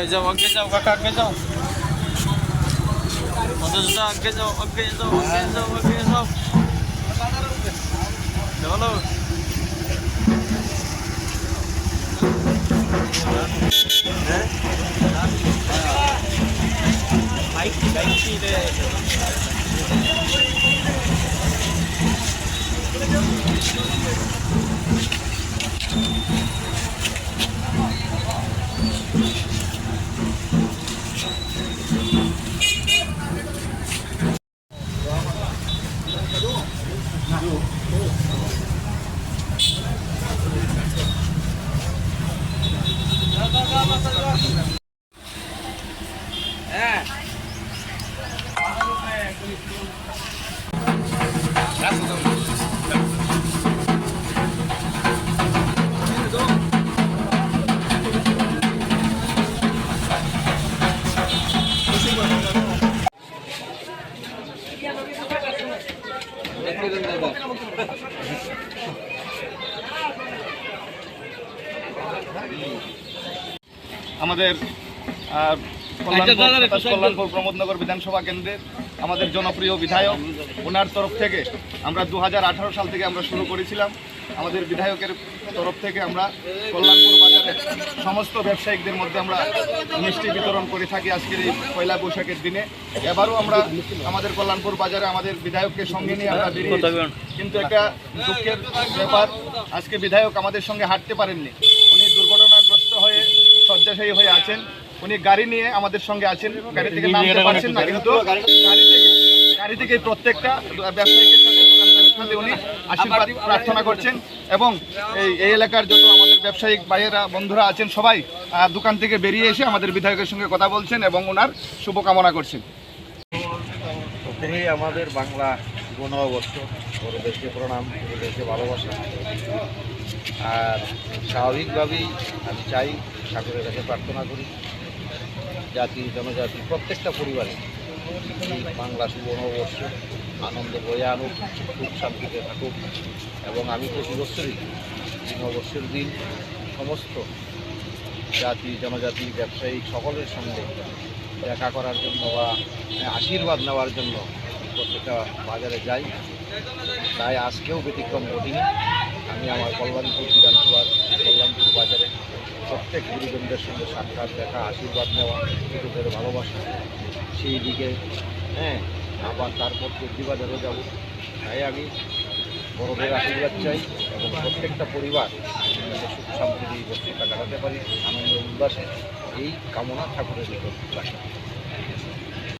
আগে যাও কাকা, আগে যাও। আগে যাও, আগে যাও, আগে যাও, আগে যাও। চলো। আমাদের কল্যাণপুর প্রমোদনগর বিধানসভা কেন্দ্রের আমাদের জনপ্রিয় বিধায়ক, ওনার তরফ থেকে আমরা 2018 সাল থেকে আমরা শুরু করেছিলাম। আমাদের বিধায়কের তরফ থেকে আমরা কল্যাণপুর বাজারের সমস্ত ব্যবসায়িকদের মধ্যে আমরা মিষ্টি বিতরণ করে থাকি আজকের এই পয়লা বৈশাখের দিনে। এবারও আমরা আমাদের কল্যাণপুর বাজারে আমাদের বিধায়ককে সঙ্গে নিয়ে আমরা বেরিয়ে, কিন্তু একটা দুঃখের ব্যাপার, আজকে বিধায়ক আমাদের সঙ্গে হাঁটতে পারেননি। উনি দুর্ঘটনাগ্রস্ত হয়ে শয্যাশায়ী হয়ে আছেন। উনি গাড়ি নিয়ে আমাদের সঙ্গে আছেন, গাড়ি থেকে নামতে পারছেন না, কিন্তু গাড়ি থেকে প্রত্যেকটা ব্যবসায়ীদের সাথে দোকানদারের সাথে উনি আশীর্বাদ প্রার্থনা করছেন এবং এই এলাকার যত আমাদের ব্যবসায়িক ভাইয়েরা বন্ধুরা আছেন সবাই দোকান থেকে বেরিয়ে এসে আমাদের বিধায়কের সঙ্গে কথা বলছেন এবং ওনার শুভকামনা করছেন। প্রথমেই আমাদের বাংলা নববর্ষ, বড় দেশকে প্রণাম, বড় দেশকে ভালোবাসা। আর স্বাভাবিকভাবেই আমি চাই, ঠাকুরের কাছে প্রার্থনা করি, জাতি জনজাতি প্রত্যেকটা পরিবারে এই বাংলা শুভ নববর্ষ আনন্দ বয়ে আনুক, সুখ শান্তিতে থাকুক। এবং আমি প্রতি বছরই এই নববর্ষের দিন সমস্ত জাতি জনজাতি ব্যবসায়িক সকলের সঙ্গে দেখা করার জন্য বা আশীর্বাদ নেওয়ার জন্য প্রত্যেকটা বাজারে যাই। তাই আজকেও ব্যতিক্রম ঘটিনি। আমি আমার কল্যাণপুর বিধানসভার কল্যাণপুর বাজারে প্রত্যেক গুরুজনদের সঙ্গে সাক্ষাৎ, দেখা, আশীর্বাদ নেওয়া, ছোটোদের ভালোবাসা, সেই দিকে আবার তারপর চণ্ডীবাজারও যাব। তাই আমি বড়দের আশীর্বাদ চাই এবং প্রত্যেকটা পরিবার সুখ শান্তির এই বছরটা কাটাতে পারি আনন্দ উল্লাসে, এই কামনা ঠাকুরের ভিতর রাখি।